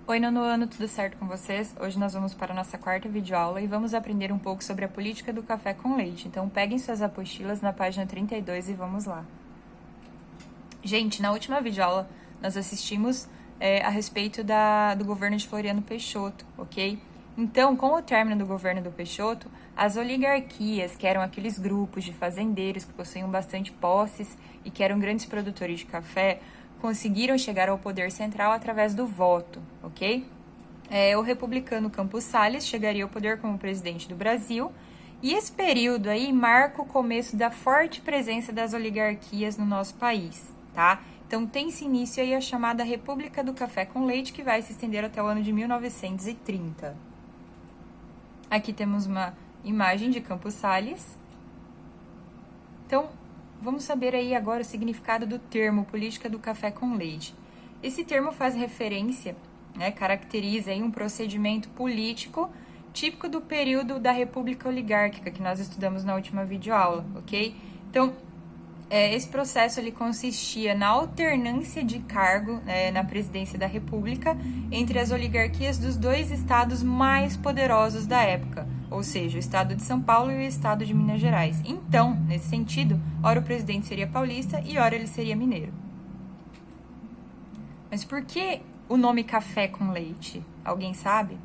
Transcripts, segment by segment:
Oi, nono ano, tudo certo com vocês? Hoje nós vamos para a nossa quarta videoaula e vamos aprender um pouco sobre a política do café com leite. Então, peguem suas apostilas na página 32 e vamos lá. Gente, na última videoaula nós assistimos a respeito do governo de Floriano Peixoto, ok? Então, com o término do governo do Peixoto, as oligarquias, que eram aqueles grupos de fazendeiros que possuíam bastante posses e que eram grandes produtores de café, conseguiram chegar ao poder central através do voto, ok? O republicano Campos Salles chegaria ao poder como presidente do Brasil, e esse período aí marca o começo da forte presença das oligarquias no nosso país, tá? Então tem-se início aí a chamada República do Café com Leite, que vai se estender até o ano de 1930. Aqui temos uma imagem de Campos Salles. Então, vamos saber aí agora o significado do termo política do café com leite. Esse termo faz referência, caracteriza aí um procedimento político típico do período da República Oligárquica, que nós estudamos na última videoaula, ok? Então, esse processo ele consistia na alternância de cargo na presidência da República entre as oligarquias dos dois estados mais poderosos da época, ou seja, o estado de São Paulo e o estado de Minas Gerais. Então, nesse sentido, ora o presidente seria paulista e ora ele seria mineiro. Mas por que o nome café com leite? Alguém sabe?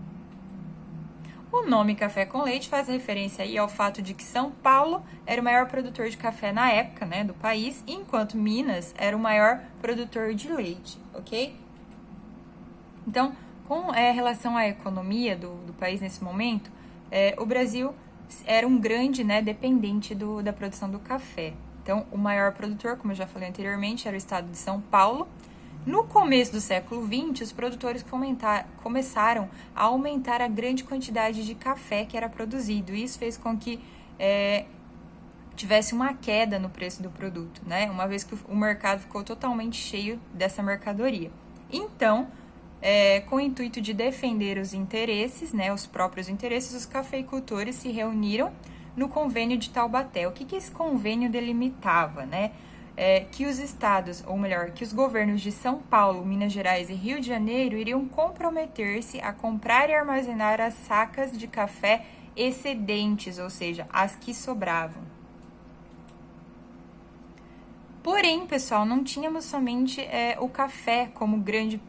O nome café com leite faz referência aí ao fato de que São Paulo era o maior produtor de café na época, do país, enquanto Minas era o maior produtor de leite, ok? Então, com relação à economia do país nesse momento, o Brasil era um grande dependente da produção do café. Então, o maior produtor, como eu já falei anteriormente, era o estado de São Paulo. No começo do século XX, os produtores começaram a aumentar a grande quantidade de café que era produzido. Isso fez com que tivesse uma queda no preço do produto, uma vez que o mercado ficou totalmente cheio dessa mercadoria. Então, com o intuito de defender os interesses, os próprios interesses, os cafeicultores se reuniram no convênio de Taubaté. O que esse convênio delimitava, que os estados, ou melhor, que os governos de São Paulo, Minas Gerais e Rio de Janeiro iriam comprometer-se a comprar e armazenar as sacas de café excedentes, ou seja, as que sobravam. Porém, pessoal, não tínhamos somente o café como grande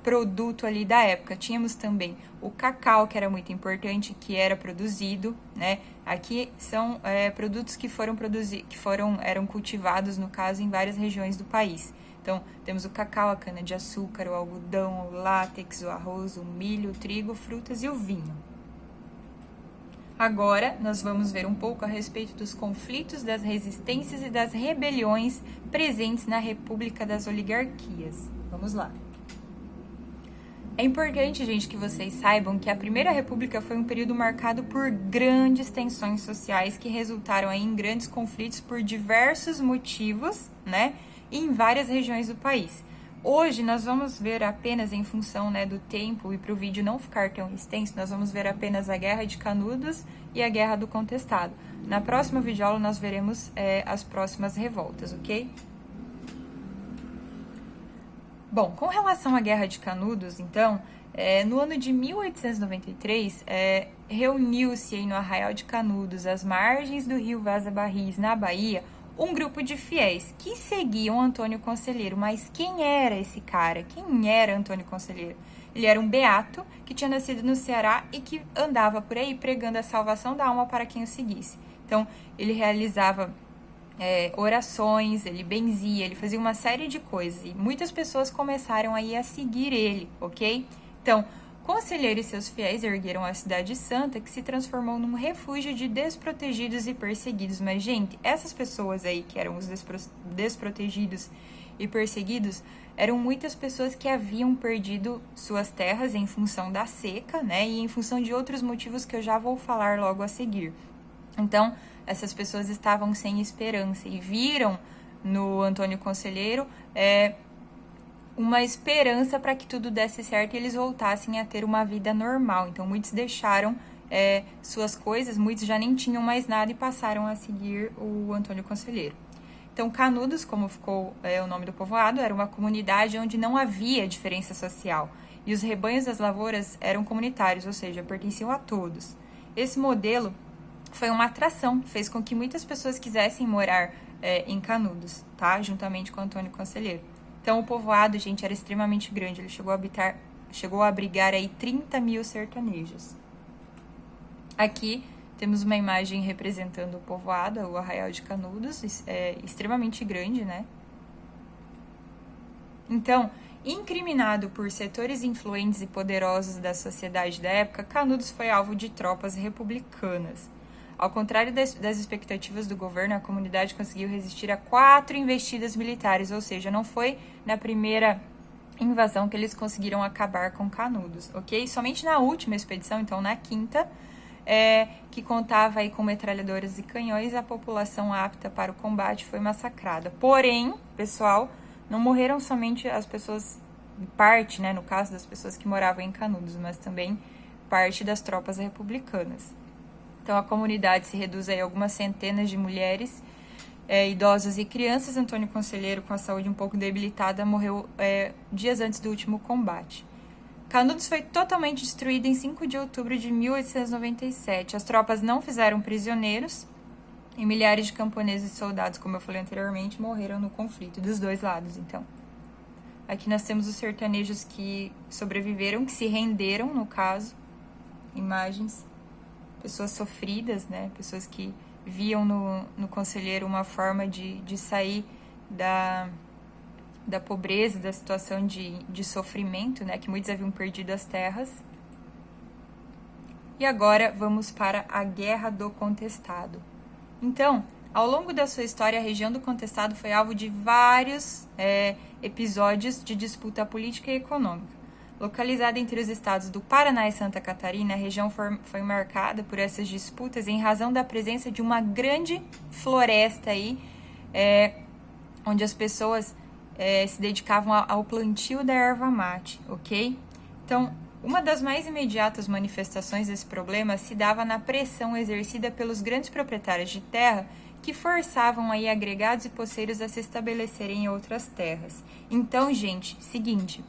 produto ali da época. Tínhamos também o cacau, que era muito importante, que era produzido, Aqui são produtos que eram cultivados, no caso, em várias regiões do país. Então, temos o cacau, a cana-de-açúcar, o algodão, o látex, o arroz, o milho, o trigo, frutas e o vinho. Agora, nós vamos ver um pouco a respeito dos conflitos, das resistências e das rebeliões presentes na República das Oligarquias. Vamos lá. É importante, gente, que vocês saibam que a Primeira República foi um período marcado por grandes tensões sociais que resultaram aí em grandes conflitos por diversos motivos, e em várias regiões do país. Hoje, nós vamos ver apenas em função do tempo e para o vídeo não ficar tão extenso, nós vamos ver apenas a Guerra de Canudos e a Guerra do Contestado. Na próxima videoaula, nós veremos as próximas revoltas, ok? Bom, com relação à Guerra de Canudos, então, no ano de 1893, reuniu-se aí no Arraial de Canudos, às margens do rio Vaza Barris, na Bahia, um grupo de fiéis que seguiam Antônio Conselheiro. Mas quem era esse cara? Quem era Antônio Conselheiro? Ele era um beato que tinha nascido no Ceará e que andava por aí pregando a salvação da alma para quem o seguisse. Então, ele realizava orações, ele benzia, ele fazia uma série de coisas e muitas pessoas começaram aí a seguir ele, ok? Então, Conselheiro e seus fiéis ergueram a cidade santa, que se transformou num refúgio de desprotegidos e perseguidos. Mas, gente, essas pessoas aí que eram os desprotegidos e perseguidos eram muitas pessoas que haviam perdido suas terras em função da seca, e em função de outros motivos que eu já vou falar logo a seguir. Então, essas pessoas estavam sem esperança e viram no Antônio Conselheiro uma esperança para que tudo desse certo e eles voltassem a ter uma vida normal. Então, muitos deixaram suas coisas, muitos já nem tinham mais nada e passaram a seguir o Antônio Conselheiro. Então, Canudos, como ficou o nome do povoado, era uma comunidade onde não havia diferença social. E os rebanhos das lavouras eram comunitários, ou seja, pertenciam a todos. Esse modelo foi uma atração, fez com que muitas pessoas quisessem morar em Canudos, tá? Juntamente com Antônio Conselheiro. Então, o povoado, gente, era extremamente grande. Ele chegou a abrigar aí 30 mil sertanejos. Aqui temos uma imagem representando o povoado, o Arraial de Canudos, extremamente grande, né? Então, incriminado por setores influentes e poderosos da sociedade da época, Canudos foi alvo de tropas republicanas. Ao contrário das expectativas do governo, a comunidade conseguiu resistir a 4 investidas militares, ou seja, não foi na primeira invasão que eles conseguiram acabar com Canudos, ok? Somente na última expedição, então na quinta, que contava aí com metralhadoras e canhões, a população apta para o combate foi massacrada. Porém, pessoal, não morreram somente as pessoas, parte, né, no caso das pessoas que moravam em Canudos, mas também parte das tropas republicanas. Então, a comunidade se reduz aí a algumas centenas de mulheres, idosos e crianças. Antônio Conselheiro, com a saúde um pouco debilitada, morreu dias antes do último combate. Canudos foi totalmente destruída em 5 de outubro de 1897. As tropas não fizeram prisioneiros e milhares de camponeses e soldados, como eu falei anteriormente, morreram no conflito dos dois lados, então. Aqui nós temos os sertanejos que sobreviveram, que se renderam, no caso. Imagens. Pessoas sofridas, né? Pessoas que viam no conselheiro uma forma de sair da pobreza, da situação de sofrimento, né? Que muitos haviam perdido as terras. E agora vamos para a Guerra do Contestado. Então, ao longo da sua história, a região do Contestado foi alvo de vários episódios de disputa política e econômica. Localizada entre os estados do Paraná e Santa Catarina, a região foi marcada por essas disputas em razão da presença de uma grande floresta aí, onde as pessoas se dedicavam ao plantio da erva mate, ok? Então, uma das mais imediatas manifestações desse problema se dava na pressão exercida pelos grandes proprietários de terra que forçavam aí agregados e poceiros a se estabelecerem em outras terras. Então, gente, seguinte,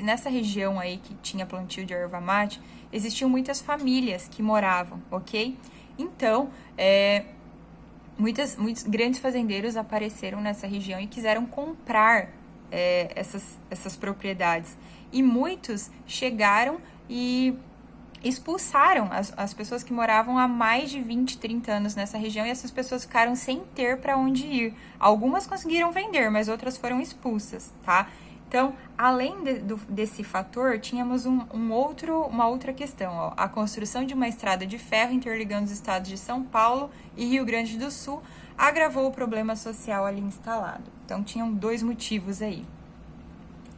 nessa região aí que tinha plantio de erva mate, existiam muitas famílias que moravam, ok? Então, muitos grandes fazendeiros apareceram nessa região e quiseram comprar essas propriedades. E muitos chegaram e expulsaram as pessoas que moravam há mais de 20, 30 anos nessa região, e essas pessoas ficaram sem ter para onde ir. Algumas conseguiram vender, mas outras foram expulsas, tá? Então, além desse fator, tínhamos uma outra questão, ó, a construção de uma estrada de ferro interligando os estados de São Paulo e Rio Grande do Sul agravou o problema social ali instalado. Então, tinham 2 motivos aí.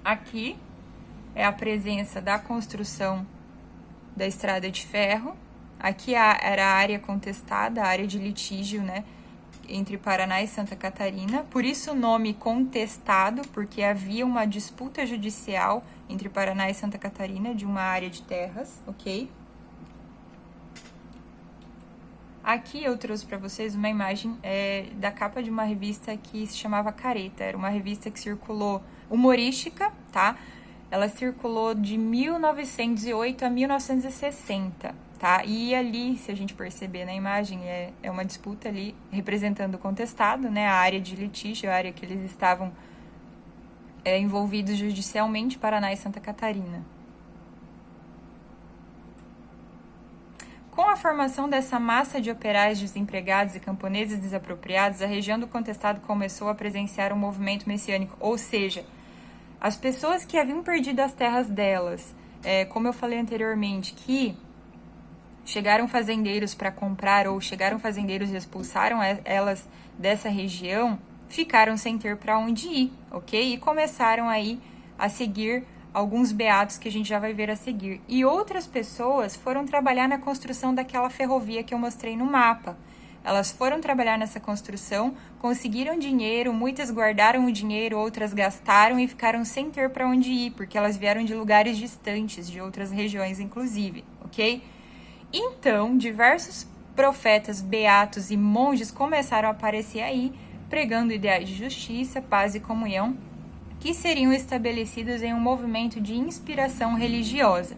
Aqui é a presença da construção da estrada de ferro. Aqui era a área contestada, a área de litígio, né, entre Paraná e Santa Catarina. Por isso o nome contestado, porque havia uma disputa judicial entre Paraná e Santa Catarina de uma área de terras, ok? Aqui eu trouxe para vocês uma imagem da capa de uma revista que se chamava Careta. Era uma revista que circulou, humorística, tá? Ela circulou de 1908 a 1960, tá? E ali, se a gente perceber na imagem, é uma disputa ali representando o contestado, né? A área de litígio, a área que eles estavam envolvidos judicialmente, Paraná e Santa Catarina. Com a formação dessa massa de operários desempregados e camponeses desapropriados, a região do contestado começou a presenciar um movimento messiânico, ou seja, as pessoas que haviam perdido as terras delas, como eu falei anteriormente, que chegaram fazendeiros para comprar ou chegaram fazendeiros e expulsaram elas dessa região, ficaram sem ter para onde ir, ok? E começaram aí a seguir alguns beatos que a gente já vai ver a seguir. E outras pessoas foram trabalhar na construção daquela ferrovia que eu mostrei no mapa. Elas foram trabalhar nessa construção, conseguiram dinheiro, muitas guardaram o dinheiro, outras gastaram e ficaram sem ter para onde ir, porque elas vieram de lugares distantes, de outras regiões inclusive, ok? Então, diversos profetas, beatos e monges começaram a aparecer aí pregando ideais de justiça, paz e comunhão, que seriam estabelecidos em um movimento de inspiração religiosa.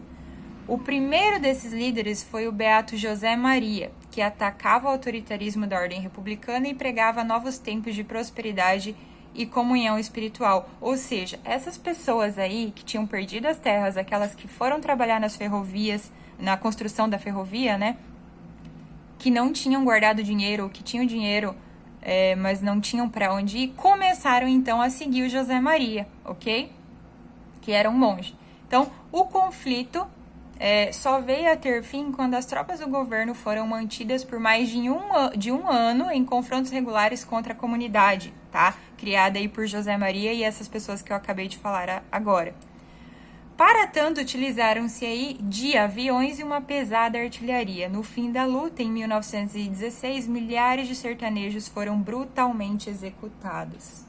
O primeiro desses líderes foi o beato José Maria, que atacava o autoritarismo da ordem republicana e pregava novos tempos de prosperidade e comunhão espiritual. Ou seja, essas pessoas aí que tinham perdido as terras, aquelas que foram trabalhar nas ferrovias, na construção da ferrovia, né? Que não tinham guardado dinheiro, ou que tinham dinheiro, mas não tinham para onde ir, começaram então a seguir o José Maria, ok? Que era um monge. Então, o conflito só veio a ter fim quando as tropas do governo foram mantidas por mais de um ano em confrontos regulares contra a comunidade, tá? Criada aí por José Maria e essas pessoas que eu acabei de falar agora. Para tanto, utilizaram-se aí de aviões e uma pesada artilharia. No fim da luta, em 1916, milhares de sertanejos foram brutalmente executados.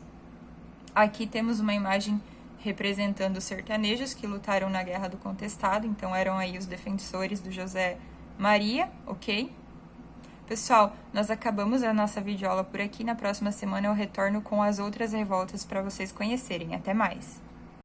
Aqui temos uma imagem representando os sertanejos que lutaram na Guerra do Contestado, então eram aí os defensores do José Maria, ok? Pessoal, nós acabamos a nossa videoaula por aqui. Na próxima semana eu retorno com as outras revoltas para vocês conhecerem. Até mais!